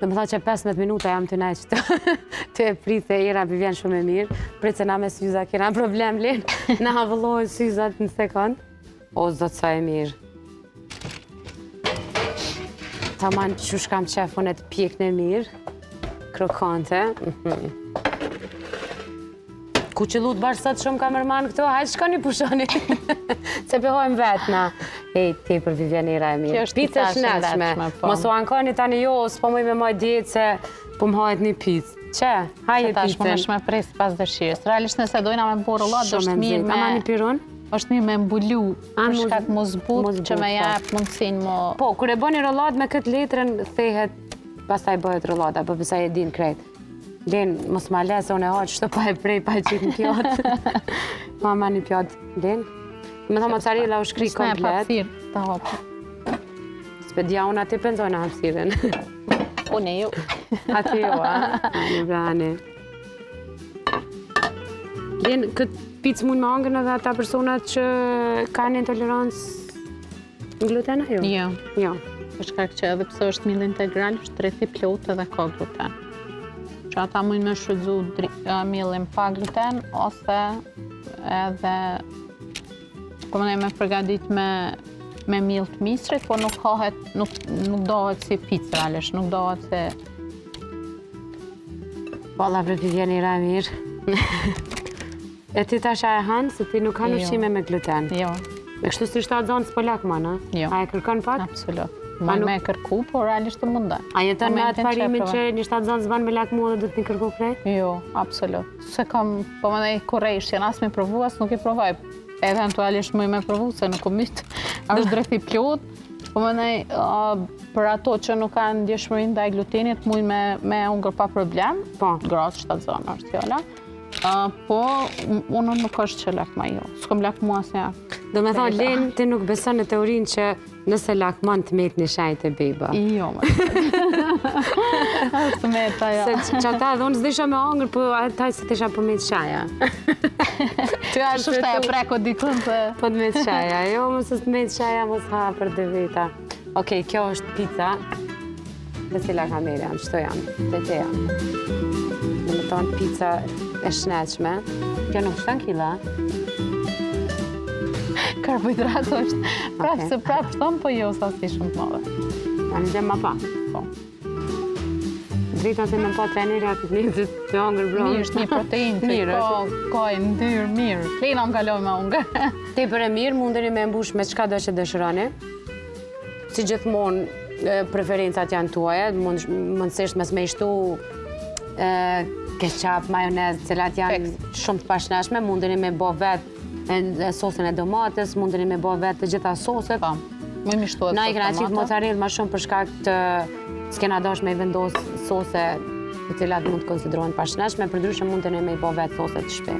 Dhe më tha që 15 minuta jam të nejtë të e pritë e era vjen shumë e mirë. Pritë se na me syza kena problem linë. Na havëllohet syzat në sekund. O, zotë sa e mirë. Ta manë që shkam qefën e të pjekën e mirë. Krokante. Ku që lutë bashkë sot shumë kamerman këto, hajtë shka një pushoni. Se pëhojmë vetë na. Ej, ti për Vivianera e mirë. Pizza shnetshme. Mos u ankoni tani jo, s'po mëj me maj djetë se po më hajt një pizza. Që? Haje Tash pizzën. më shme presë pas dëshirës. Realisht nëse dojna me bo rullat, është mirë me... Ama një piron? është mirë me mbulu, për shkak mu zbut, që me jep mundësin mu... Po, kur e bëni rullat me këtë letrën, thehet, pastaj bëhet rullata, po pësa e din krejt. Len, mos ma lesë, unë e haqë, shto pa e prej, pa e qitë në pjatë. Ma ma një pjatë, Len. Me tha mozzarella u shkri komplet. Ta hapë. Spedia unë aty penzojnë hapsiren. Unë ju. Aty jo, a? Ani, brani. Len, këtë pizë mund me angën edhe ata personat që kanë intolerancë në gluten, jo? Jo. Jo. Për shkak që edhe pse është mill integral, është rreth i plot edhe ka gluten. Që ata mund me shfrytzu millin pa gluten, ose edhe po me përgadit me mill të misrit, po nuk dohet si pizza, realisht, nuk dohet si... Valla për Vivianera e mirë. E ti tash a e hanë, se ti nuk kanë ushqime me gluten. Jo. Me kështu si shtatë zonës po lakma, në? Jo. A e kërkon pak? Absolut. Me kërku, por realisht të mundaj. A jetën me atë parimin që një shtatë zonës banë me lakmu dhe dhëtë një kërku prej? Jo, absolut. Se kam, po më nej kurejsh, janë as me provu, as nuk i provaj. Eventualisht më i me provu, se nuk u mytë. Ashtë drejt i plot. Po më nej, për ato që nuk kanë ndjeshmërinë ndaj glutenit, mujnë me ungër pa problem. Po. Grasë shtatë zonë është fjolla. Po, unë nuk është që lakma jo. S'kom lakmu asnjë. Do me thonë, Len, ti nuk beson në teorinë që nëse lakman të metë një shajt e beba. Jo, më të meta, jo. Se që ata dhe unë s'disha me angër, po taj se t'isha po metë shaja. Ty ashtu shta e preko dikun të... Po të metë shaja, jo, mos të metë shaja, mos ha për 2 veta. Okej, kjo është pizza. Dhe cila kamere janë, qëto janë, të jam. Dhe me thonë pizza e shnetshme. Kjo nuk 7 kila. Karbohidrat është prapë se prapë shtonë, po jo sa si shumë të madhe. A një gjemë ma pa? Po. Drita se me pa trenerja këtë një të angër bronë. Mirë, është një protein, që ka e ndyrë mirë. Klina më kaloj me ungër. Te për e mirë, mundeni me mbush me qka do që dëshironi. Si gjithmonë, preferencat janë tuaja, mundësisht mes me ishtu ketchup, majonez, cilat janë shumë të pashnashme, mundeni me bo vetë sosin e domates, mundeni me bo vetë të gjitha soset. Më i mishtuat na i këna qitë mozzarella ma shumë për shkak të s'kena dash me i vendos sose të cilat mund të konsiderohen pashnashme, përdryshe mundeni me i bo vetë soset të shpe.